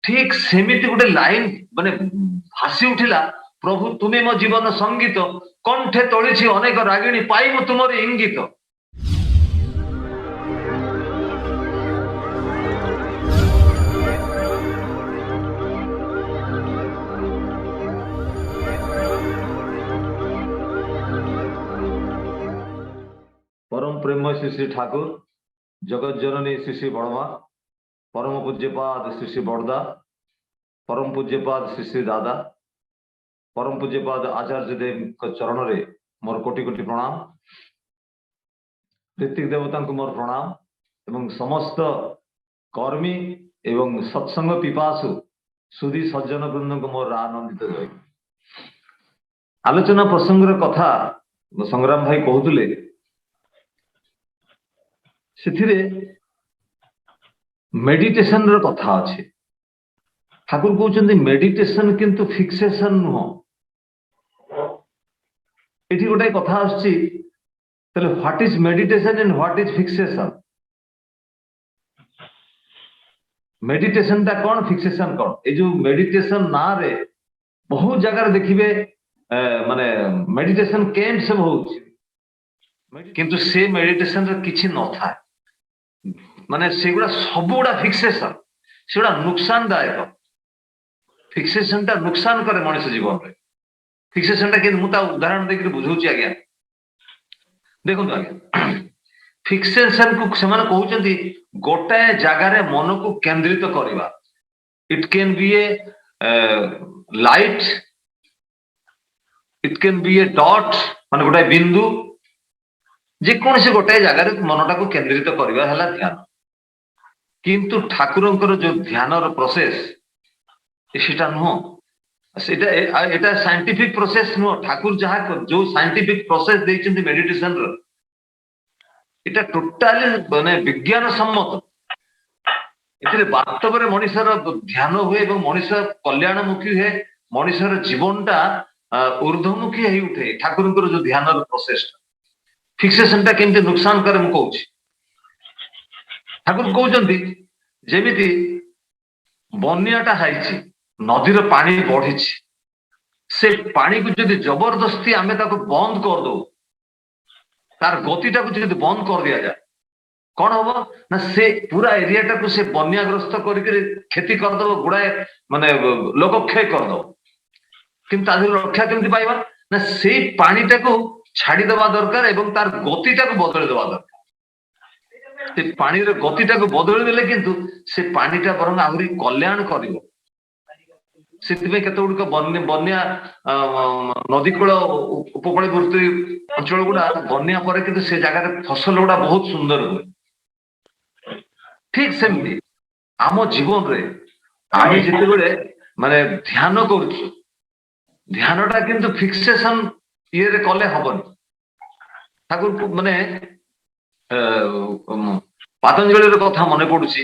ठीक सेमिति गोटे लाइन माने भासी उठिला, प्रभु तुम्हें मो जीवन संगीत, कंठे तोड़ी अनेक रागिणी पाइब तुमर इंगित। परम प्रेम श्री श्री ठाकुर, जगत जननी श्री श्री बड़मा, परम पूज्यपाद श्री श्री बड़दा, परम पूज्यपाद श्री श्री दादा, परम पूज्यपाद आचार्य देव चरण रे मोर कोटि कोटि प्रणाम। ऋतिक देवता को मोर प्रणाम एवं समस्त कर्मी एवं सत्संग पिपासु सुधी सज्जन वृंद को मोर आनंदित रही। आलोचना प्रसंग कथा संग्राम भाई कहते से मेडिटेशन रो कथा अच्छे। ठाकुर कहते मेडिटेशन किंतु फिक्सेशन नुह। ये गोटे कथा आसची, what is meditation and what is fixation. Meditation टा कौन, फिक्सेशन कौन। ये जो मेडिटेशन ना रे बहुत जगह देखिए माने मेडिटेशन कैंप सब हो, किंतु से मेडिटेशन रे किछि न था। माने सेगुड़ा सबुड़ा फिक्सेशन, सेगुड़ा नुकसानदायक। फिक्सेशन टा नुकसान करे मनुष्य जीवन रे। फिक्सेशन टा कि मुता उदाहरण देकर बुझौछि आज्ञा। देखो आज्ञा, फिक्सेशन को सेमान कहउछन्ती गोटाए जगार मन को केंद्रित करवा। It can be A light, it can be A dot, माने गोटाए बिंदु, जे कौन से गोटाए जगार मनटा को केंद्रित करवा हला ध्यान। किंतु ठाकुरंकर जो ध्यान रो प्रोसेस सेटा नुह, सेटा एटा साइंटिफिक प्रोसेस नुह। ठाकुर जहाँ जो साइंटिफिक प्रोसेस देइछन्ती मेडिटेशन रो, एटा टोटाली माने विज्ञान सम्मत। एथिरे वास्तव रे मनुष्यर ध्यान हुए एवं मनुष्य कल्याणमुखी हुए, मनुष्यर जीवनटा ऊर्ध्वमुखी हे उठे। ठाकुरंकर जो ध्यान रो प्रोसेस फिक्सेशन टा केमते नुकसान करे मु कहउछि। ठाकुर कहउछन्ती जेमिति बन्याटा हाइछि, नदीर पानी बढ़िछि, से पानी को जदि जबरदस्ती आमे ताको बंद कर दो, तार गतिटा को जदि बंद कर दिया जाए, कौन हम ना से पूरा एरियाटा को से बन्याग्रस्त करके क्षति करदो, गुड़ाए माने लोक क्षय करदो। किंतु आधि रक्षा केमति पाइबा ना से पानीटा को छाड़ी देवा दरकार एवं तार गतिटा को बदल देवा दरकार। से पानी रे गतिटा को बदल देले किंतु से पानीटा बरंग आहुरी कल्याण करिवो। सेतिबे केते गुडक बन्या नदीकूल उपकूलवर्ती अंचल गुड़ा बन्या पर किंतु से जगह फसल गुड़ा बहुत सुंदर हुए। ठीक सेमती आम जीवन रे आमे जेतेबेले माने ध्यान करूछु, ध्यानटा किंतु फिक्सेशन ये रे कले हबनी। ठाकुर माने पतंजलि कथा मन पड़ुछि।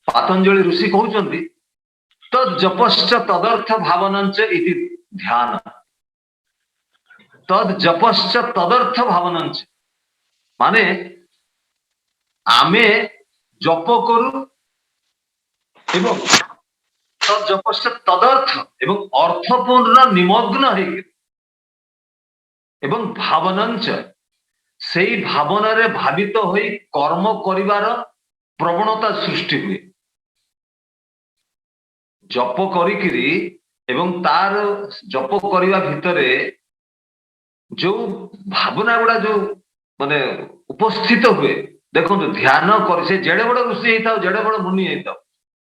पतंजलि ऋषि कहउछन्ती तद जपश्च तदर्थ भावनंच इति ध्यान। तद जपश्च तदर्थ भावनंच माने आमे जप करू एवं तद जपश्च तदर्थ एवं अर्थपूर्ण निमग्न है एवं भावनंच सेई भावना रे भावित होई कर्म करिवार प्रवणता सृष्टि हुए। जप करिकिरी एवं तार जप करिवा भितरे जो भावना गुड़ा जो माने उपस्थित हुए, देखो ध्यान कर से जेड़े बड़ ऋषि हेताओ, जेड़े बड़ मुनि हेताओ,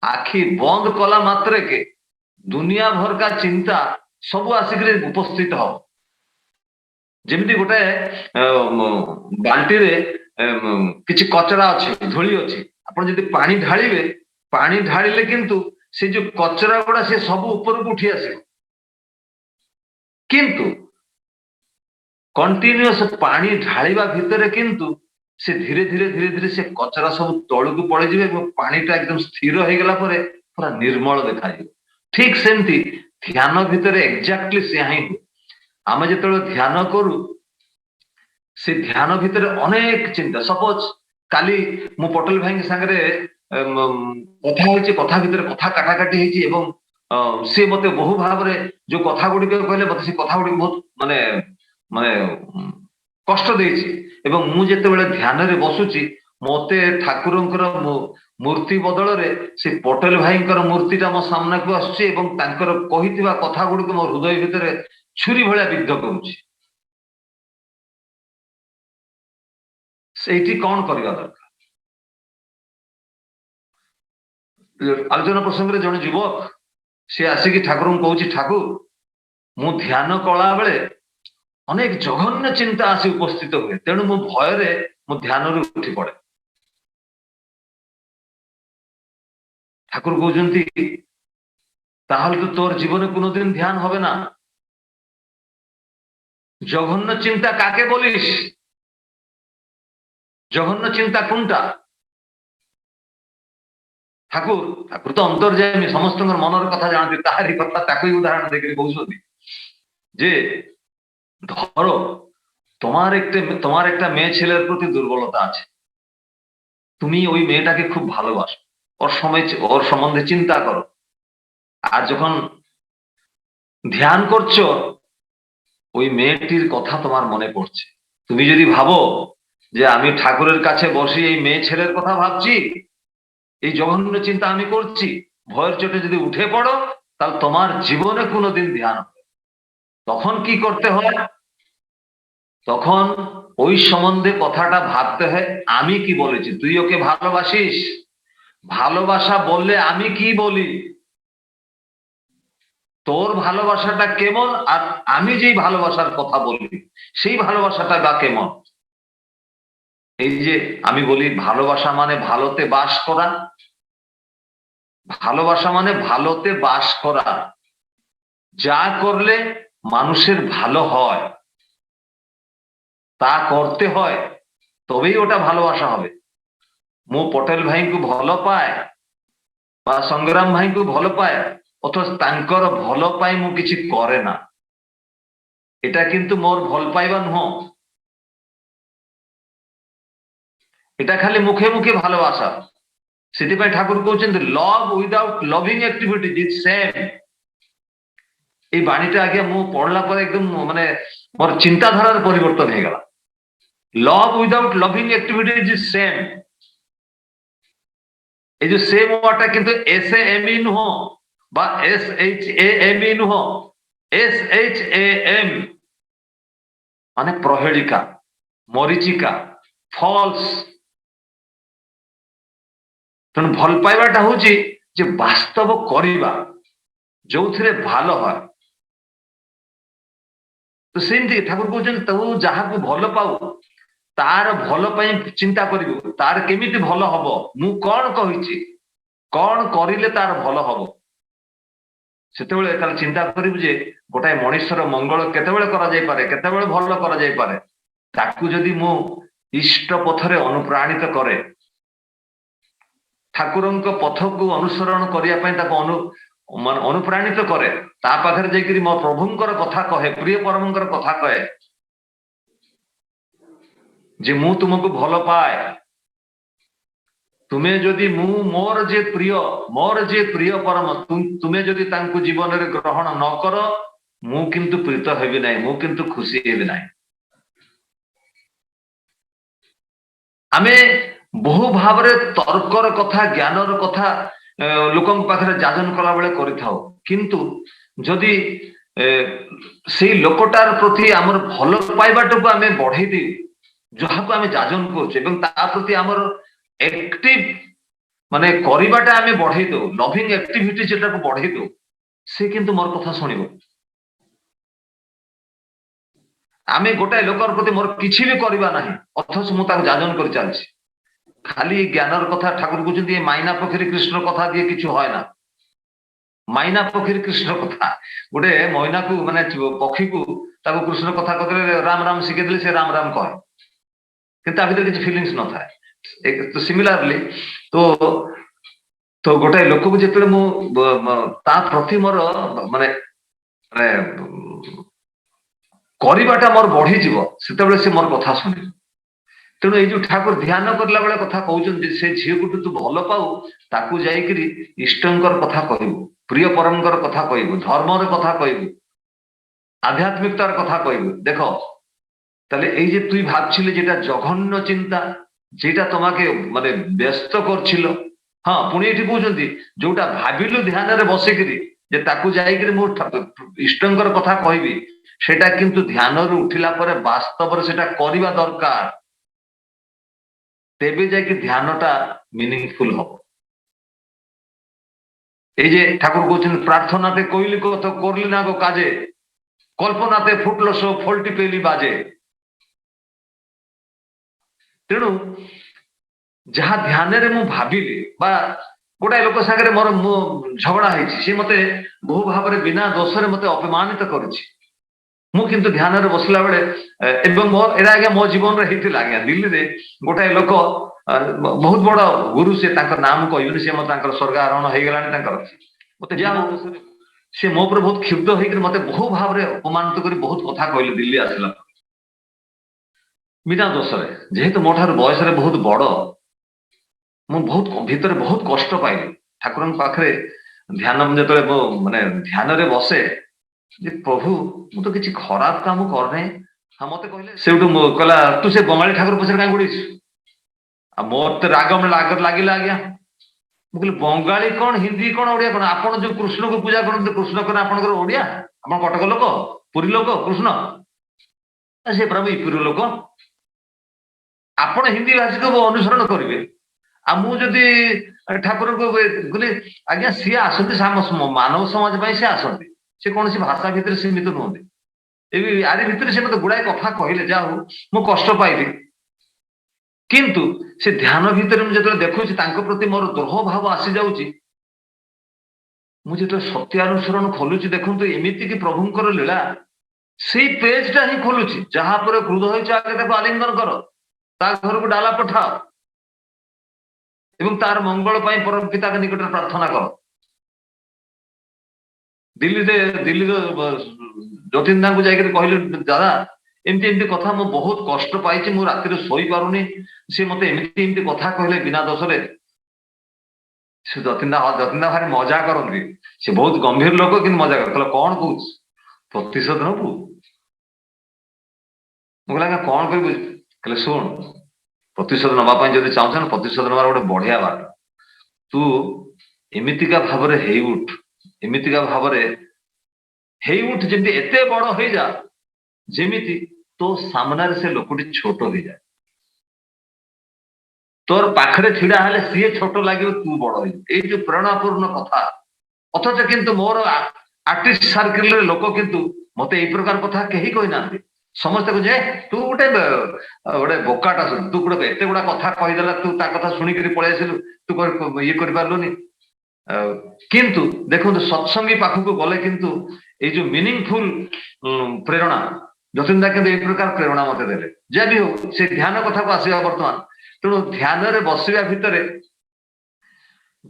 आखि बंद कला मात्रे के दुनिया भर का चिंता सब आसिक उपस्थित हो। जेमिति गोटे बाल्टी रे किछि कचरा अछि, धूली अछि, आपण जदि पानी ढालिबे, पानी ढालिले किंतु से जो कचरा गुड़ा से सब ऊपर को उठी आसे, किंतु कंटिन्यूअस पानी ढालिबा भितरे किंतु से धीरे धीरे धीरे धीरे से कचरा सब तळु को पड़े जिवे, पानीटा एकदम स्थिर हो गला परे पूरा निर्मल देखा जिवो। ठीक सेमती ध्यान भितरे एक्जाक्टली से ही आमे जेतेबेले ध्यान करू, से ध्यान भितरे अनेक चिंता। सपोज काली मु पटेल भाई संगे କଥା ହେଇଛି, କଥା ଭିତରେ କଥା କାଟାକାଟି ହେଇଛି ଏବଂ ସେ ମତେ ବହୁ ଭାବରେ ଯୋଉ କଥା ଗୁଡିକ କହିଲେ ମତେ ସେ କଥା ଗୁଡିକ ବହୁତ ମାନେ ମାନେ କଷ୍ଟ ଦେଇଛି। ଏବଂ ମୁଁ ଯେତେବେଳେ ଧ୍ୟାନରେ ବସୁଛି ମତେ ଠାକୁରଙ୍କର ମୂର୍ତ୍ତି ବଦଳରେ ସେ ପଟେଲ ଭାଇଙ୍କର ମୂର୍ତ୍ତିଟା ମୋ ସାମ୍ନାକୁ ଆସୁଛି ଏବଂ ତାଙ୍କର କହିଥିବା କଥା ଗୁଡିକ ମୋ ହୃଦୟ ଭିତରେ ଛୁରୀ ଭଳିଆ ବିଦ୍ଧ କରୁଛି। ସେଇଠି କଣ କରିବା ଦରକାର? ଆଲୋଚନା ପ୍ରସଙ୍ଗରେ ଜଣେ ଯୁବକ ସେ ଆସିକି ଠାକୁରଙ୍କୁ କହୁଛି, ଠାକୁର ମୁଁ ଧ୍ୟାନ କଲା ବେଳେ ଅନେକ ଜଘନ୍ୟ ଚିନ୍ତା ଆସି ଉପସ୍ଥିତ ହୁଏ, ତେଣୁ ମୁଁ ଭୟରେ ମୁଁ ଧ୍ୟାନରୁ ଉଠି ପଡେ। ঠাকুর কହୁଛନ୍ତି তাহলে তো তোর জীবনে কোনোদিন ধ্যান হবে না। জঘন্য চিন্তা কাকে বলিস? জঘন্য চিন্তা কোনটা? ঠাকুর ঠাকুর তো অন্তর্যামী, ସମସ୍ତଙ୍କର ମନର କଥା ଜାଣନ୍ତି, ତାହାରି କଥା ତାକୁ ଉଦାହରଣ ଦେଇକି କହୁଛନ୍ତି যে ধরো তোমার একটা মেয়ে ছেলের প্রতি দুর্বলতা আছে, তুমি ওই মেয়েটাকে খুব ভালোবাসো, ওর সম্বন্ধে চিন্তা করো, আর যখন ধ্যান করছো ওই মেয়েটির কথা তোমার মনে পড়ছে। তুমি যদি ভাবো যে আমি ঠাকুরের কাছে বসে এই মেয়ে ছেলের কথা ভাবছি, এই জঘন্য চিন্তা আমি করছি, ভয়ের চোটে যদি উঠে পড়ো তাহলে তোমার জীবনে কোনোদিন ধ্যান হবে। তখন কি করতে হয়? তখন ওই সম্বন্ধে কথাটা ভাবতে হয় আমি কি বলেছি। তুই ওকে ভালোবাসিস, ভালোবাসা বললে আমি কি বলি, তোর ভালোবাসাটা কেমন, আর আমি যেই ভালোবাসার কথা বলি সেই ভালোবাসাটা বা কেমন। এই যে আমি বলি ভালোবাসা মানে ভালোতে বাস করা, ভালোবাসা মানে ভালোতে বাস করা, যা করলে মানুষের ভালো হয় তা করতে হয়, তবেই ওটা ভালোবাসা হবে। ମୁଁ ପଟେଲ ଭାଇଙ୍କୁ ଭଲ ପାଏ ବା ସଂଗ୍ରାମ ଭାଇଙ୍କୁ ଭଲ ପାଏ, ଅଥଚ ତାଙ୍କର ଭଲ ପାଇଁ ମୁଁ କିଛି କରେ ନା, এটা কিন্তু ମୋର ଭଲ ପାଇବା ନୁହଁ, এটা ଖାଲି মুখে মুখে ভালোবাসা। ସେଥିପାଇଁ ଠାକୁର କହୁଛନ୍ତି love without loving activity is same. এই বাণীটা আগে ମୁଁ ପଢିଲା ପରେ একদম ମାନେ ମୋର ଚିନ୍ତାଧାରାର ପରିବର୍ତ୍ତନ ହେଇଗଲା। Love without loving activity is same. এই যে সেম ওয়ার্ডটা কিন্তু SAME নୁହଁ বা SHAME ନୁହଁ, SHAM ମାନେ ପ୍ରହେଳିକା, ମରିଚିକା, ଫଲ୍ସ। ତେଣୁ ଭଲ ପାଇବାଟା ହଉଛି ଯେ ବାସ୍ତବ କରିବା ଯୋଉଥିରେ ଭଲ হয়। ତ ସେମିତି ଠାକୁର କହୁଛନ୍ତି ତୁ ଯାହାକୁ ଭଲ ପାଉ ତାର ଭଲ ପାଇଁ ଚିନ୍ତା କରିବୁ, ତାର କେମିତି ଭଲ ହବ, ମୁଁ କଣ କହିଛି, କଣ କରିଲେ ତାର ଭଲ ହବ। ସେତେବେଳେ ତାର ଚିନ୍ତା କରିବୁ ଯେ ଗୋଟାଏ ମଣିଷର ମଙ୍ଗଳ କେତେବେଳେ କରାଯାଇପାରେ, କେତେବେଳେ ଭଲ କରାଯାଇପାରେ, ତାକୁ ଯଦି ମୁଁ ଇଷ୍ଟ ପଥରେ ଅନୁପ୍ରାଣିତ କରେ, ଠାକୁରଙ୍କ ପଥକୁ ଅନୁସରଣ କରିବା ପାଇଁ ତାକୁ ଅନୁପ୍ରାଣିତ କରେ, ତା ପାଖରେ ଯାଇକରି ମୋ ପ୍ରଭୁଙ୍କର କଥା କହେ, ପ୍ରିୟ ପରମଙ୍କର କଥା କହେ ଯେ ମୁଁ ତୁମକୁ ଭଲ ପାଏ, ତୁମେ ଯଦି ମୋର ଯେ ପ୍ରିୟ ପରମ ତୁମେ ଯଦି ତାଙ୍କୁ ଜୀବନରେ ଗ୍ରହଣ ନ କର ମୁଁ କିନ୍ତୁ ପ୍ରୀତ ହେବି ନାହିଁ, ମୁଁ କିନ୍ତୁ ଖୁସି ହେବି ନାହିଁ। ଆମେ ବହୁ ଭାବରେ ତର୍କର କଥା, ଜ୍ଞାନର କଥା ଲୋକଙ୍କ ପାଖରେ ଯାଜନ କଲା ବେଳେ କରିଥାଉ, କିନ୍ତୁ ଯଦି ସେଇ ଲୋକଟାର ପ୍ରତି ଆମର ଭଲ ପାଇବାଟାକୁ ଆମେ ବଢେଇ ଦେଇ ଯାହାକୁ ଆମେ ଯାଜନ କରୁଛୁ ଏବଂ ତା ପ୍ରତି ଆମର ଆକ୍ଟିଭ ମାନେ କରିବାଟା ଆମେ ବଢେଇ ଦଉ, ଲଭିଂ ଆକ୍ଟିଭିଟି ଯେଟାକୁ ବଢେଇ ଦଉ, ସେ କିନ୍ତୁ ମୋର କଥା ଶୁଣିବ। ଆମେ ଗୋଟାଏ ଲୋକର ପ୍ରତି ମୋର କିଛି ବି କରିବା ନାହିଁ ଅଥଚ ମୁଁ ତାକୁ ଯାଜନ କରି ଚାଲିଛି, ଖାଲି ଜ୍ଞାନର କଥା। ଠାକୁର କହୁଛନ୍ତି ମାଇନା ପକ୍ଷରେ କୃଷ୍ଣ କଥା দিয়ে কিছু হয় না। ମାଇନା ପକ୍ଷରେ କୃଷ୍ଣ କଥା, ଗୋଟେ ମଇନାକୁ ମାନେ ପକ୍ଷୀକୁ ତାକୁ କୃଷ୍ଣ କଥା କହିଲେ ରାମ ରାମ ଶିଖେଇ ଦେଲେ ସେ ରାମ ରାମ କହେ, କିନ୍ତୁ ତା ଭିତରେ କିଛି ଫିଲିଂସ ନଥାଏ। ସିମିଲାରଲି ତ ଗୋଟାଏ ଲୋକକୁ ଯେତେବେଳେ ମୁଁ ତା ପ୍ରତି ମୋର ମାନେ କରିବାଟା ମୋର ବଢିଯିବ, ସେତେବେଳେ ସେ ମୋର କଥା ଶୁଣିବ। तेणु ये जो ठाकुर ध्यान करला बेले कथा कहउछन से झील को तू भल पाऊ ताकू जाइकरी इष्टंकर कथा कहबू, प्रिय परमकर कथा कहबू, धर्मर कथा कहबू, आध्यात्मिकतार कथा कहबू। देख ताले এই যে তুই ভাবছিলে যেটা জঘন্য চিন্তা, যেটা তোমাকে মানে ব্যস্ত করছিল, হ্যাঁ পুଣି এটি কହୁଛନ୍ତି ଯୋଉଟା ଭାବିଲୁ ଧ୍ୟାନରେ ବସିକିରି ଯେ ତାକୁ ଯାଇକିରି ମୁଁ ଇଷ୍ଟଙ୍କର କଥା କହିବି, সেটা কিন্তু ଧ୍ୟାନରୁ ଉଠିଲା ପରେ ବାସ୍ତବରେ ସେଟା କରିବା ଦରକାର, ତେବେ ଯାଇକି ଧ୍ୟାନଟା মিনিংফুল হব। এই যে ঠাকুর বলছেন প্রার্থনাতে কইলি কত করলি না গো কাজে, কল্পনাতে ফুটলো সো ফলটি পেলি বাজে। তেণু ଯାହା ଧ୍ୟାନରେ ମୁଁ ଭାବିଲି ବା ଗୋଟାଏ ଲୋକ ସାଙ୍ଗରେ ମୋର ଝଗଡା ହେଇଛି, ସେ ମତେ ବହୁ ଭାବରେ ବିନା ଦୋଷରେ ମତେ ଅପମାନିତ କରିଛି, ମୁଁ କିନ୍ତୁ ଧ୍ୟାନରେ ବସିଲା ବେଳେ ଏବଂ ଏଇଟା ଆଜ୍ଞା ମୋ ଜୀବନରେ ହେଇଥିଲା ଆଜ୍ଞା। ଦିଲ୍ଲୀରେ ଗୋଟାଏ ଲୋକ ବହୁତ ବଡ ଗୁରୁ, ସେ ତାଙ୍କ ନାମ କହିବେନି, ସେ ମତେ ତାଙ୍କର ସ୍ୱର୍ଗ ଆରୋହଣ ହେଇଗଲାଣି ତାଙ୍କର, ମତେ ଯାହା ସେ ମୋ ଉପରେ ବହୁତ କ୍ଷୁବ୍ଧ ହେଇକରି ମତେ ବହୁ ଭାବରେ ଅପମାନିତ କରି ବହୁତ କଥା କହିଲେ ଦିଲ୍ଲୀ ଆସିଲା ବିନା ଦୋଷରେ। ଯେହେତୁ ମୋ ଠାରୁ ବୟସରେ ବହୁତ ବଡ, ମୁଁ ବହୁତ ଭିତରେ ବହୁତ କଷ୍ଟ ପାଇଲି ଠାକୁରଙ୍କ ପାଖରେ। ଧ୍ୟାନ ଯେତେବେଳେ ମୁଁ ମାନେ ଧ୍ୟାନରେ ବସେ ଯେ ପ୍ରଭୁ ମୁଁ ତ କିଛି ଖରାପ କାମ କରିନାହିଁ, ହଁ ମତେ କହିଲେ ସେଇଠୁ କହିଲା ତୁ ସେ ବଙ୍ଗାଳୀ ଠାକୁର ପଛରେ କାହିଁ ଗୋଡେଇଛୁ। ଆଉ ମୋର ତ ରାଗ ଲାଗିଲା ଆଜ୍ଞା। ମୁଁ କହିଲି ବଙ୍ଗାଳୀ କଣ, ହିନ୍ଦୀ କଣ, ଓଡିଆ କଣ, ଆପଣ ଯୋଉ କୃଷ୍ଣଙ୍କୁ ପୂଜା କରନ୍ତି କୃଷ୍ଣ କଣ ଆପଣଙ୍କର ଓଡିଆ? ଆପଣ କଟକ ଲୋକ, ପୁରୀ ଲୋକ, କୃଷ୍ଣ ସେ ପ୍ରଭୁ ପୁରୀ ଲୋକ, ଆପଣ ହିନ୍ଦୀ ଭାଷୀକୁ ଅନୁସରଣ କରିବେ। ଆଉ ମୁଁ ଯଦି ଠାକୁରଙ୍କୁ କହିଲି ଆଜ୍ଞା ସିଏ ଆସନ୍ତି ମାନବ ସମାଜ ପାଇଁ, ସେ ଆସନ୍ତି, ସେ କୌଣସି ଭାଷା ଭିତରେ ସୀମିତ ନୁହନ୍ତି। ଆରି ଭିତରେ ସେ ମତେ ଗୁଡାଏ କଥା କହିଲେ, ଯାହା ହଉ ମୁଁ କଷ୍ଟ ପାଇଲି। କିନ୍ତୁ ସେ ଧ୍ୟାନ ଭିତରେ ମୁଁ ଯେତେବେଳେ ଦେଖୁଛି ତାଙ୍କ ପ୍ରତି ମୋର ଦ୍ରୋହ ଭାବ ଆସି ଯାଉଛି, ମୁଁ ଯେତେବେଳେ ସତ୍ୟାନୁସରଣ ଖୋଲୁଛି ଦେଖନ୍ତୁ ଏମିତି କି ପ୍ରଭୁଙ୍କର ଲୀଳା, ସେଇ ପେଜଟା ହିଁ ଖୋଲୁଛି, ଯାହା ପରେ କ୍ରୋଧ ହେଇଛ ଆଗେ ତାକୁ ଆଲିଙ୍ଗନ କର, ତା ଘରକୁ ଡାଲା ପଠାଅ ଏବଂ ତାର ମଙ୍ଗଳ ପାଇଁ ପରମ ପିତାଙ୍କ ନିକଟରେ ପ୍ରାର୍ଥନା କର। ଦିଲ୍ଲୀର ଜ୍ୟୋତିନ୍ଦାଙ୍କୁ ଯାଇକରି କହିଲେ ଦାଦା ଏମିତି ଏମିତି କଥା, ମୁଁ ବହୁତ କଷ୍ଟ ପାଇଛି, ମୁଁ ରାତିରେ ଶୋଇପାରୁନି, ସେ ମତେ ଏମିତି କଥା କହିଲେ ବିନା ଦୋଷରେ। ସେ ଜ୍ୟୋତିନ୍ଦା ଭାରି ମଜା କରନ୍ତି, ସେ ବହୁତ ଗମ୍ଭୀର ଲୋକ କିନ୍ତୁ ମଜା କର। କଣ କହୁଛୁ ପ୍ରତିଶୋଧ ନବୁ? ମୁଁ କହିଲି ଆଜ୍ଞା କଣ କରିବୁ? କହିଲେ ଶୁଣ, ପ୍ରତିଶୋଧ ନବା ପାଇଁ ଯଦି ଚାହୁଁଛ ନା, ପ୍ରତିଶୋଧ ନବାର ଗୋଟେ ବଢିଆ ବାଟ, ତୁ ଏମିତିକା ଭାବରେ ହେଇ ଉଠ, ଏମିତିକା ଭାବରେ ହେଇ ଉଠ ଯେମିତି ଏତେ ବଡ ହେଇଯା ଯେମିତି ତୋ ସାମ୍ନାରେ ସେ ଲୋକଟି ଛୋଟ ହେଇଯାଏ, ତୋର ପାଖରେ ଛିଡା ହେଲେ ସିଏ ଛୋଟ ଲାଗିବ, ତୁ ବଡ ହେଇଯିବ। ଏଇ ଯୋଉ ପ୍ରେରଣାପୂର୍ଣ୍ଣ କଥା, ଅଥଚ କିନ୍ତୁ ମୋର ଆର୍ଟିଷ୍ଟ ସାର୍କେଲରେ ଲୋକ କିନ୍ତୁ ମତେ ଏଇ ପ୍ରକାର କଥା କେହି କହିନାହାନ୍ତି। ସମସ୍ତେ କହୁଛେ ତୁ ଗୋଟେ ବୋକାଟା, ତୁ ଗୋଟେ ଏତେ ଗୁଡା କଥା କହିଦେଲା, ତୁ ତା କଥା ଶୁଣିକିରି ପଳେଇ ଆସିଲୁ, ତୁ ଇଏ କରିପାରିଲୁନି। କିନ୍ତୁ ଦେଖନ୍ତୁ ସତ୍ସଙ୍ଗୀ ପାଖକୁ ଗଲେ କିନ୍ତୁ ଏଇ ଯୋଉ ମିନିଂଫୁଲ ପ୍ରେରଣା, ଯତୀନ୍ଦ୍ରା କିନ୍ତୁ ଏଇ ପ୍ରକାର ପ୍ରେରଣା ମତେ ଦେଲେ। ଯାହା ବି ହଉ ସେ ଧ୍ୟାନ କଥାକୁ ଆସିବା ବର୍ତ୍ତମାନ। ତେଣୁ ଧ୍ୟାନରେ ବସିବା ଭିତରେ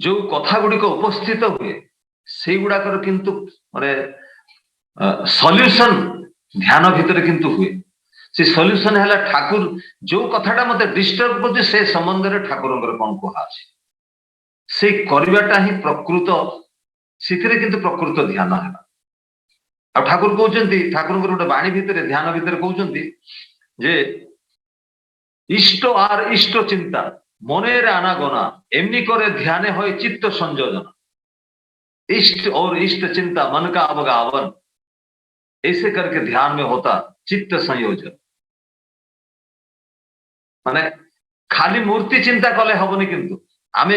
ଯୋଉ କଥା ଗୁଡିକ ଉପସ୍ଥିତ ହୁଏ, ସେଇଗୁଡାକର କିନ୍ତୁ ମାନେ ସଲ୍ୟୁସନ ଧ୍ୟାନ ଭିତରେ କିନ୍ତୁ ହୁଏ। ସେ ସଲ୍ୟୁସନ ହେଲା ଠାକୁର ଯୋଉ କଥାଟା ମତେ ଡିଷ୍ଟର୍ବ କରୁଛି ସେ ସମ୍ବନ୍ଧରେ ଠାକୁରଙ୍କର କଣ କୁହାଅଛି, ସେ କରିବାଟା ହିଁ ପ୍ରକୃତ, ସେଥିରେ କିନ୍ତୁ ପ୍ରକୃତ ଧ୍ୟାନ ହେଲା। ଆଉ ଠାକୁର କହୁଛନ୍ତି, ଠାକୁରଙ୍କର ଗୋଟେ ବାଣୀ ଭିତରେ ଧ୍ୟାନ ଭିତରେ କହୁଛନ୍ତି ଯେ ইষ্ট আর ইষ্ট চিন্তা মনের আনাগোনা এমনি করে ধ্যানে হয় চিত্ত সংযোজন, इष्ट और इष्ट चिंता मन का अवगावन, ऐसे करके ध्यान में होता चित्त संयोजन। মানে খালি মূর্তি চিন্তা কলে হবনি, কিন্তু আমি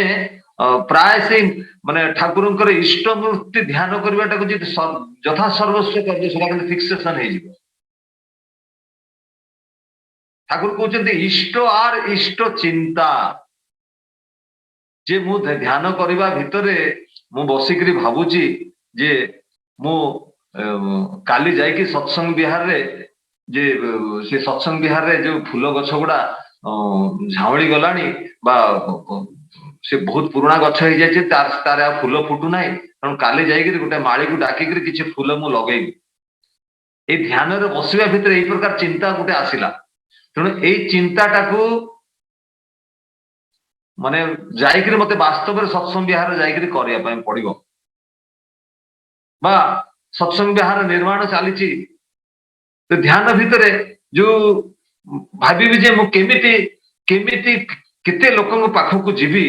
প্রায় সেই মানে ঠাকুরଙ୍କର ইষ্ট মূর্তি ধ্যাନ କରିବାଟାକୁ ଯଦି ଯଥା ସର୍ବସ୍ୱ କରିଦିଏ ସେଟା କିନ୍ତୁ ଫିକ୍ସେସନ ହେଇଯିବ। ଠାକୁର କହୁଛନ୍ତି ଇଷ୍ଟ আর ଇଷ୍ଟ ଚିନ୍ତା, ଯେ ମୁଁ ଧ୍ୟାନ କରିବା ଭିତରେ ମୁଁ ବସିକିରି ଭାବୁଛି ଯେ ମୁଁ କାଲି ଯାଇକି ସତ୍ସଙ୍ଗ ବିହାରରେ, ଯେ ସେ ସତ୍ସଙ୍ଗ ବିହାରରେ ଯୋଉ ଫୁଲ ଗଛ ଗୁଡା ଝାଉଁଳି ଗଲାଣି ବା ସେ ବହୁତ ପୁରୁଣା ଗଛ ହେଇଯାଇଛି, ତାର ଆଉ ଫୁଲ ଫୁଟୁ ନାହିଁ, ତେଣୁ କାଲି ଯାଇକିରି ଗୋଟେ ମାଳିକୁ ଡାକିକିରି କିଛି ଫୁଲ ମୁଁ ଲଗେଇବି। ଏଇ ଧ୍ୟାନରେ ବସିବା ଭିତରେ ଏଇ ପ୍ରକାର ଚିନ୍ତା ଗୋଟେ ଆସିଲା। तेणु यही चिंताटा को माने जाइकरी मते वास्तव में सत्संग विहार जाइकरी करिया पय पड़िबो बा सत्संग विहार निर्माण चली ध्यान भितर जो भाभी जे मु केमिति केमिति केते लोकन पाखक जीवी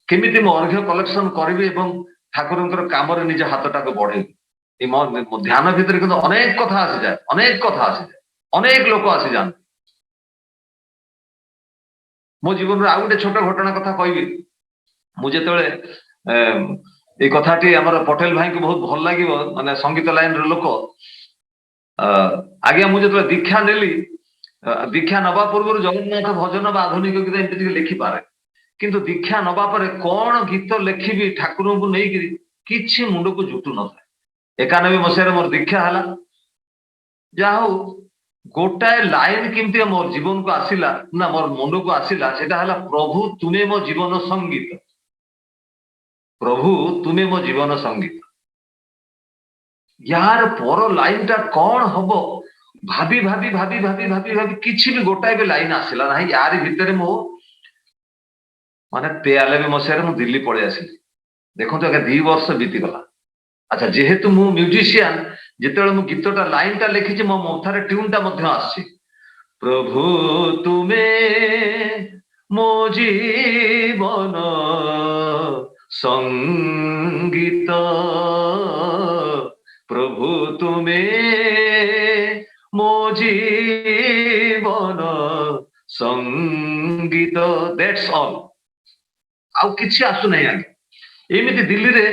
केमिति मो अर्घ्य कलेक्शन करबी एवं ठाकुरंकर काम रे निज हाथटा को बढ़े ध्यान भितर किंतु अनेक कथा आसी जाए अनेक कथा आसी जाए अनेक लोक आसी जान मो जीवन आ गोटे छोट घटना कथा कहबी मु जेतेबेले ए कथाटी हमर पटेल भाई को बहुत भल लागिवो माने संगीत लाइन रो लोक आज्ञा मुझे तो दीक्षा नेली दीक्षा नवा पूर्व जगन्नाथ भजन बा आधुनिक गीत एमती लिखि पारे किंतु दीक्षा नवा पर कौन गीत लिखिबी ठाकुर को नहीं किछि मुंड को जुटू न था 91 मसीह मोर दीक्षा हला जा हो गोटाए लाइन केमती मोर जीवन को आसिला ना मोर मुंड को आसिला सेटा हला प्रभु तुमे मो जीवन संगीत प्रभु तुमे मो जीवन संगीत यार पर लाइन टा कौन हबो भाभी भाभी भाभी भाभी भाभी भाभी किछि भी गोटाए भी लाइन आसिला नाही यार भितर मो माने 93 मसीह मु दिल्ली पळे आसिली देखो तो 2 वर्ष बीती गला अच्छा जेहेतु मु म्यूजिशियन जेतेबेले मु गीतटा लाइनटा लिखिछि मो मथारे ट्यूनटा मध्ये आछि प्रभु तुमे मो जीवन संगीत प्रभु तुमे मो जीवन संगीत दैट्स ऑल आउ किछि आसु नै आगे एमिति दिल्ली रे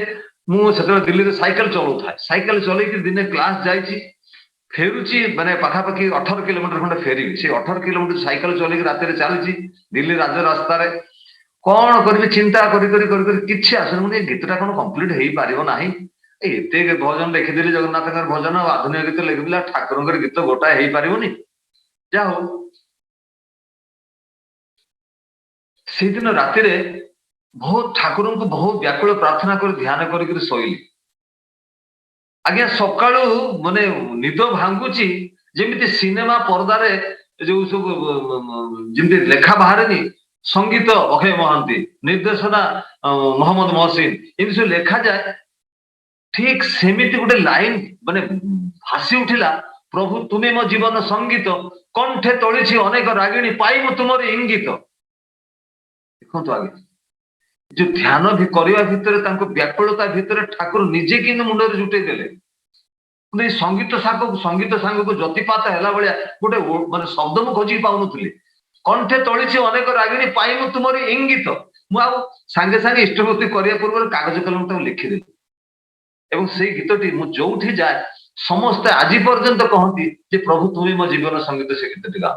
मु सेते दिल्ली रे साइकिल चलो था साइकिल चले कि दिने क्लास जाईची फेरुची माने पाखा पाखी 18 किलोमीटर खंड फेरी से 18 किलोमीटर साइकिल चले कि रात रे चलीची दिल्ली राज रास्ता रे कौन करबी चिंता करी करी करी करी किछि आसु मुने गीतटा कोन कंप्लीट हेई पारिबो नाही एते भजन लिखिदेली जगन्नाथ भजन आधुनिक गीत लिखिदेला ठाकुर गीत गोटा हेई पारिबोनी जा हो से दिन राति रे बहुत ठाकुर को बहुत व्याकुल प्रार्थना कर ध्यान कर शोली आज्ञा सकाळू माने निद भांगुची जेमिति सिनेमा पर्दारे जो सब जेमिति लेखा बाहरेनी संगीत अक्षय महांती निर्देशना मोहम्मद मोहसिन इन सब लेखा जाए ठीक सेमिति गोटे लाइन माने भासी उठिला प्रभु तुमे मो जीवन संगीत कंठे तोळीछि अनेक रागिणी पाइबो तुमर इंगित देखो आगे जो ध्यान भी करने भितर व्याकुलता भितर ठाकुर निजे कि मुंडे जुटे देले संगीत सांग को जतिपात है भाया गोटे माने शब्द मु खोजी पाऊनी कंठे तोळीछि अनेक रागिणी पाइबो तुमर इंगित मुझे सांगे सांगे इष्टभक्ति करने पूर्व कागज कलम लिखिदेली एवं से गीतटी मु जोठी जाए समस्ते आज पर्यंत कहती जे प्रभु तुम्हें मो जीवन संगीत से गीतटी गा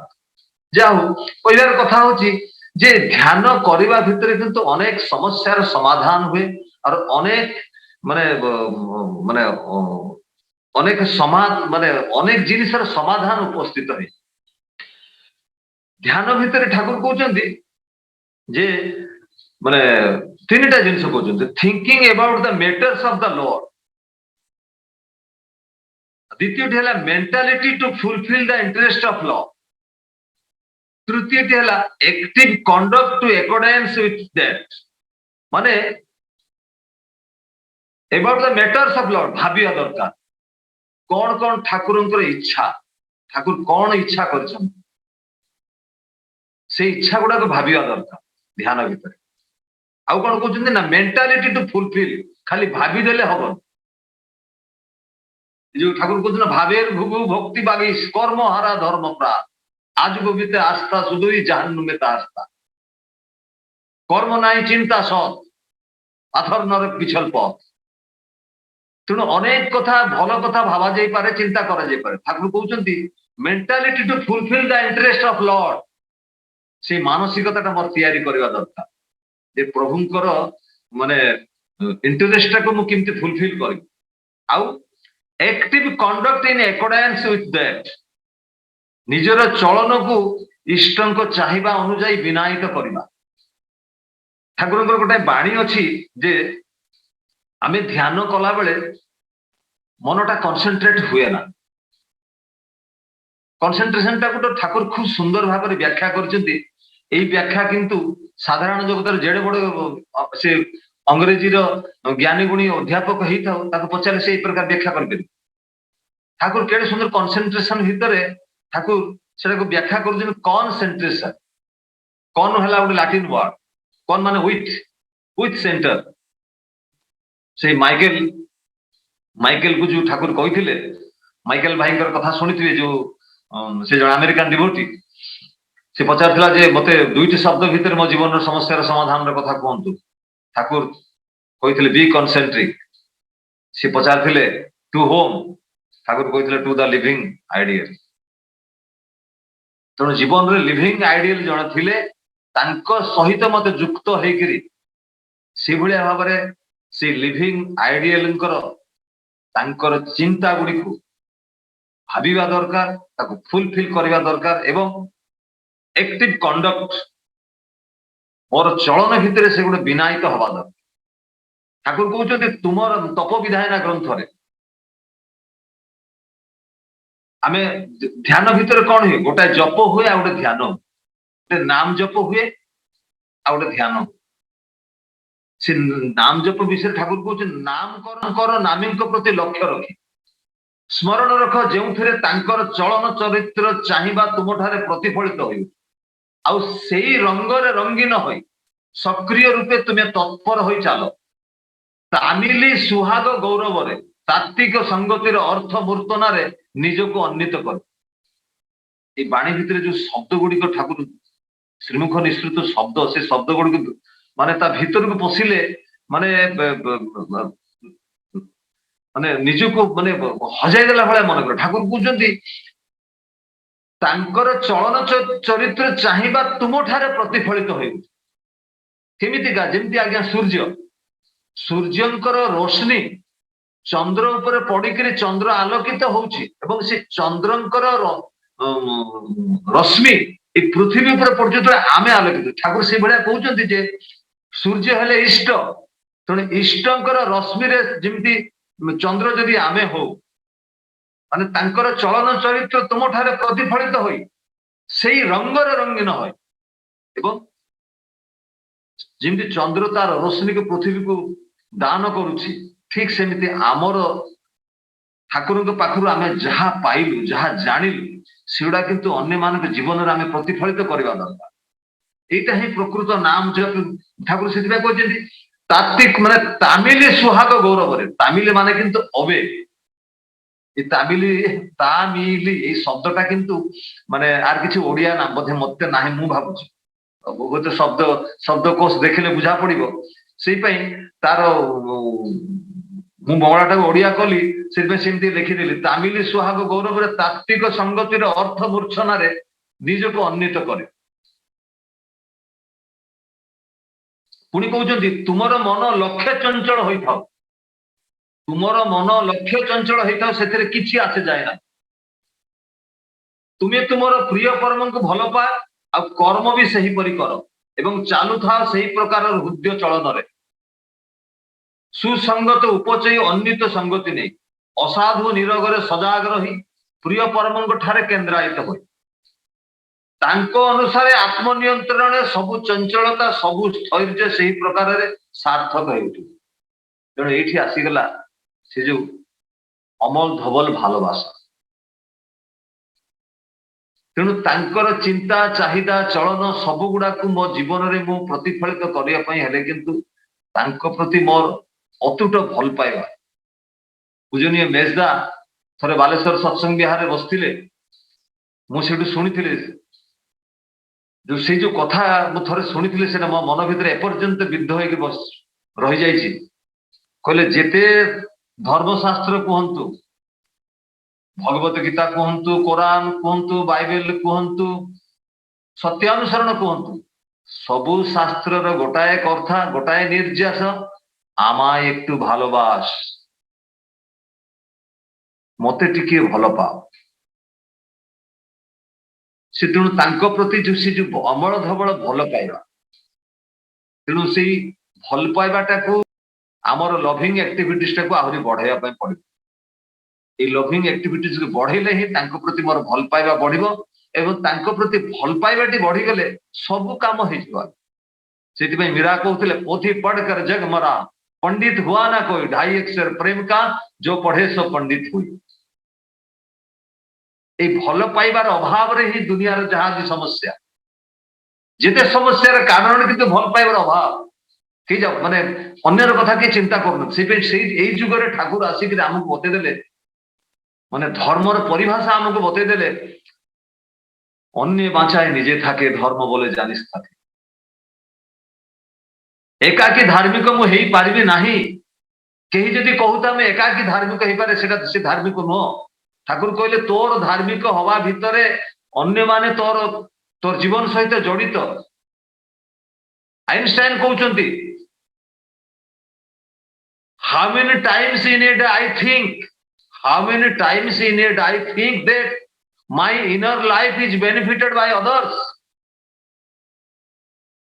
जाऊ कहलार कथा होची जे ध्यान करने भितर किंतु अनेक समस्यार समाधान हुए और अनेक माने माने अनेक माने अनेक जिनिसर समाधान उपस्थित है ध्यान भितर ठाकुर कहते जे माने तीनटा जिनिस कहते thinking about the matters of the lord द्वितीय mentality to fulfil the interest of law तृतीय active conduct to accordance with that माने about the matters of lord भाबिया दरकार कौन कौन ठाकुर इच्छा ठाकुर कौन इच्छा कर इच्छा गुड़ा भाबिया दरकार ध्यान भीतर आउ कौन कहते ना मेंटालिटी टू फुलफिल खाली भाविदेले हम जो ठाकुर कहते भावेर भुगु भक्ति बागीश कर्म हारा धर्म प्राण आज को बीते आस्था सुधुई जहान्नुमे आस्था कर्म नाई चिंता सत पाथर नरक पिछल पथ तेणु अनेक कथा भल कथा भावा जाई पारे चिंता करा जाई पारे ठाकुर कहउचंती mentality to fulfil the interest of lord से मानसिकता मोर तैयारी करबा दरकार जे प्रभुंकर माने इंटरेस्ट को मु किमती फुलफिल करी आउ active conduct in accordance with that निजर चलन को इष्ट चाहिए अनुजाई विनायित करवा ठाकुर गोटे बाणी अच्छी जे आमे ध्यान कला बेले मनटा कंसंट्रेट हुए ना कनसेंट्रेशन टाको तो ठाकुर खूब सुंदर भाव में व्याख्या करछन्ती। एई व्याख्या किंतु साधारण जगतर जेड़े बड़ से अंग्रेजी ज्ञानी गुणी अध्यापक ही था ताको पचारे से प्रकार व्याख्या कर ठाकुर केड़े सुंदर कनसेंट्रेशन भितर ठाकुर सेटा को व्याख्या कर कनसेंट्रेशन कौन है गोटे लाटिन वर्ड कौन माने विथ सेंटर से माइकेल को जो ठाकुर कही माइकेल भाई कथा शुणी जो से जन अमेरिकान डिवोटी से पचार जे मते दुईटी शब्द भितर मो जीवन समस्या समाधान कथा कहतु ठाकुर कही बी कनसेंट्रिक से पचार टू होम ठाकुर कही टू द लिविंग आइडियल तेणु जीवन रे लिविंग आइडियल जन थिले तांको सहित मते युक्त होइकरी से भलिया भाव में से लिविंग आइडियल तांकर चिंता गुड़ी को भाविबा दरकार ताको फुलफिल करबा दरकार एवं एक्टिव कंडक्ट मोर चलन भितर से गोटे विनायित हवा दरकार। ठाकुर कहते तुमर तप विधायना ग्रंथ रे आमे ध्यान भितर कौन हुए गोटे जप हुए आ गोटे ध्यान गोटे नाम जप हुए आ गोटे ध्यान से नाम जप विषय ठाकुर कहते नामकरण कर नामी प्रति लक्ष्य रखी स्मरण रख जो चलन चरित्र चाहिए तुम ठारे प्रतिफलित हो रंगरे रंगीन हो सक्रिय रूपे तुम्हें तत्पर हो चल तामिली सुहाग गौरव रे तात्विक संगतिर अर्थ मूर्तना रे निजको अन्वित कर बाणी भितर जो शब्द गुड़िक ठाकुर श्रीमुख निश्रित शब्द से शब्द गुड़िक माने ता भीतर को पशिले माने माने निजको माने हजाई देला भले मन कर ठाकुर कहते तांकर चलन चरित्र चाहिए तुम ठारे प्रतिफलित हो केमितिका जेमती आज्ञा सूर्यंकर रोशनी चंद्र ऊपर पड़िक चंद्र आलोकित होउछि एवं से चंद्रंकर रश्मि पृथ्वी ऊपर पड़ुछ आमे आलोकित ठाकुर से भाया कहते जे सूर्य हेले इष्ट तेणु इष्टंकर रश्मि रे जेमती चंद्र जदि आमे हो माने तांकर चलन चरित्र तुम ठारे प्रतिफलित होई सेई रंगरे रंगीन होय एवं जेमती चंद्र तार रोशनी को पृथ्वी को दान करुछि ठीक सेमिति आमर ठाकुर के पाखरु आमे जहा पाइलु जहा जानिलु सेउडा किंतु अन्य मानक जीवन रे आमे प्रतिफलित करबा दरकार एटा ही प्रकृत नाम जप ठाकुर से कहते तात्विक माने तामिली सुहाग गौरव रे तामिली माने किंतु अबे तामिली ये शब्दटा किंतु माने आर किछि ओडिया ना बोधे मते नाही मु भाबुछि बहुत शब्द शब्दकोश देखिले बुझा पड़िबो सेई पई तार मु बंगलाटा ओडिया कली सेमती लिखिदेली तामिली सुहाग गौरव रे तात्विक संगतिर अर्थ मूर्छना रे निजको अन्वित करे पुणी कहते तुमर मन लक्ष्य चंचल होता तुमर मन लक्ष्य चंचल होता से किसी आसे जाए ना तुम्हें तुमर प्रिय कर्म को भल पा आ कर्म भी सही परी कर एवं चालू था सही प्रकार हृदय चलन रे सुसंगत उपचय अन्वित संगति नहीं असाधु निरगरे सजाग रही प्रिय परम ठारे केन्द्रायित हो तांको अनुसार आत्मनियंत्रण सबु चंचलता सबु स्थैर्य से प्रकार सार्थक हो ये आसीगला से जो अमल धवल भालबासा तेणु तांकर चिंता चाहिदा चलन सब गुड़ा मो जीवन में मु प्रतिफलित करने किंतु तांको प्रति मोर अतुट भल पाइबा पूजनीय मेजदा थरे बालेश्वर सत्संग विहार बसथिले मुझे शुणी जो से जो कथा मुझे शुणी से मो मन भीतर एपर्यंत विद्ध हो रही जाइए कहले जेते धर्मशास्त्र कहतु भगवत गीता कहतु कुरान कहतु बाइबल कहतु सत्यानुसरण कहतु सबु शास्त्र गोटाए कथा गोटाए निर्यास आमाय एकटू भालोबास मते टिके भल पाओ से तेणु तांको प्रति जो से जो अमल धवल भल पाइबा तेणु से भल पाइबाटा को आमर लविंग एक्टिविटीज टाको आहरी बढ़ाइबा पड़े ये लविंग एक्टिविटीज को बढ़ेले ही तांको प्रति मोर भल पाइबा बढ़िबो एवं तांको प्रति भल पाइबाटी बढ़ी गले सब काम हो जिवो सेति में मीरा कहते पोथी पढ़कर जग मरा पंडित हुआ ना कोई 2.5 अक्षर प्रेम का जो पढ़े सो पंडित हुई ए भल पाइबार अभाव रे ही दुनिया रे जहां भी समस्या जेते समस्या रे कारण किंतु भल पाइबार अभाव कि जाओ माने अन्यर कथा के चिंता करन से जुगरे ठाकुर आसिक आमको बते देले माने धर्मर परिभाषा आमको बते देले अन्य बाँचाए निजे थाके धर्म बोले जानिस थाके एकाकी धार्मिक मु हेई पारिबी नाही केही जदि कहूता मैं एकाकी धार्मिक हेई पारे सेटा से धार्मिक नुह ठाकुर कहले तोर धार्मिक हवा भितरे अन्य माने तोर तोर जीवन सहित जड़ित आइनस्टाइन कहउचंती how many times in it I think how many times in it I think that my inner life is benefited by others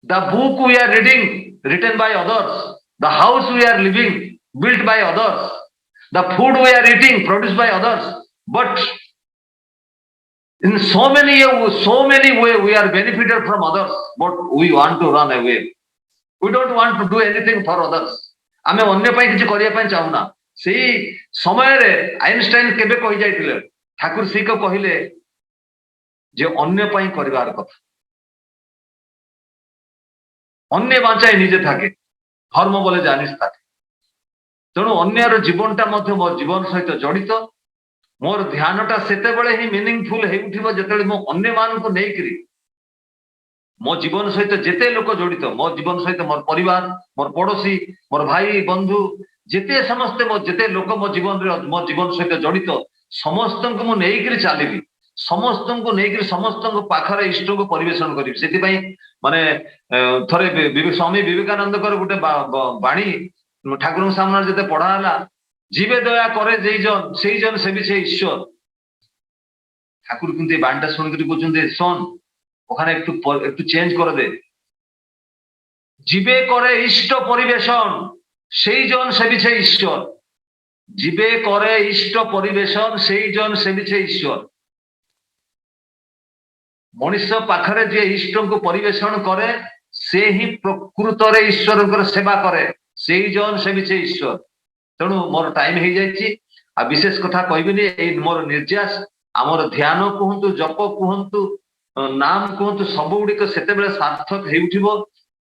the book we are reading written by others, the house we are living built by others, the food we are eating produced by others, but in so many way we are benefited from others, but we want to run away. We don't want to do anything for others. आमे अन्य पाई किछि करिया पाई चाहुना सेही समय रे Einstein केबे कहि जाइतिले ठाकुर सी को कहिले जे अन्य पाई करिवार कथा अन्य बाँचाए निजे थाके धर्म बोले जानिस थाके तेणु अन्यर जीवनटा मध्य मोर जीवन सहित जड़ित मोर ध्यानटा सेते बेले ही मीनिंगफुल हे उठिबो जेतेले मो अन्य मान को नै करी मो जीवन सहित जेते लोक जड़ित मो जीवन सहित मोर परिवार मोर पड़ोसी मोर भाई बंधु जेते समस्त मो जेते लोक मो जीवन सहित जड़ित समस्त को मो नै करी चालिबी समस्त को नहीं समस्त पाखरे इष्ट को परिवेशन करी से माने थरे स्वामी विवेकानंद गोटे बाणी ठाकुर सामने जते पढ़ाला जीवे दया करे से जन से भी से ईश्वर ठाकुर किंतु बाणीटा शुणिक कहते सोन ओखाने एक चेंज कर दे जीवे करे इष्ट परिवेशन से जन से भी से ईश्वर जीवे करे इष्ट परिवेशन से जन से भी से ईश्वर मनुष्य पाखरे जे इष्ट को परिवेशन करे से ही प्रकृत रे ईश्वर सेवा करे से जन से भी से ईश्वर तेणु मोर टाइम हो जाइए विशेष कथा कहबी मोर निर्यास आमर ध्यान कहतु जप कहतु नाम कहतु सब गुड़िक से सार्थक हो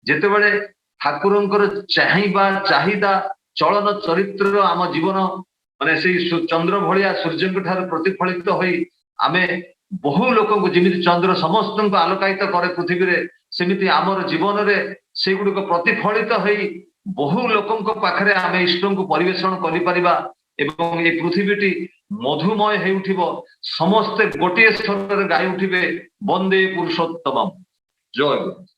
जिते ठाकुर चाहिबा चाहिदा चलन चरित्र आम जीवन माने से चंद्र भलिया सूर्य प्रतिफलित होई आमे बहु लोक को जमी चंद्र समस्त को आलोकित करे पृथ्वी रे सेमिति आमर जीवन रे से गुड़िक प्रतिफलित होई बहु लोक पाखरे आमे इष्ट को परिवेशन करि परिबा एवं ये पृथ्वीटी मधुमय हे उठिबो समस्ते गोटे स्वर गाई उठिबे वंदे पुरुषोत्तमम जय गुरु।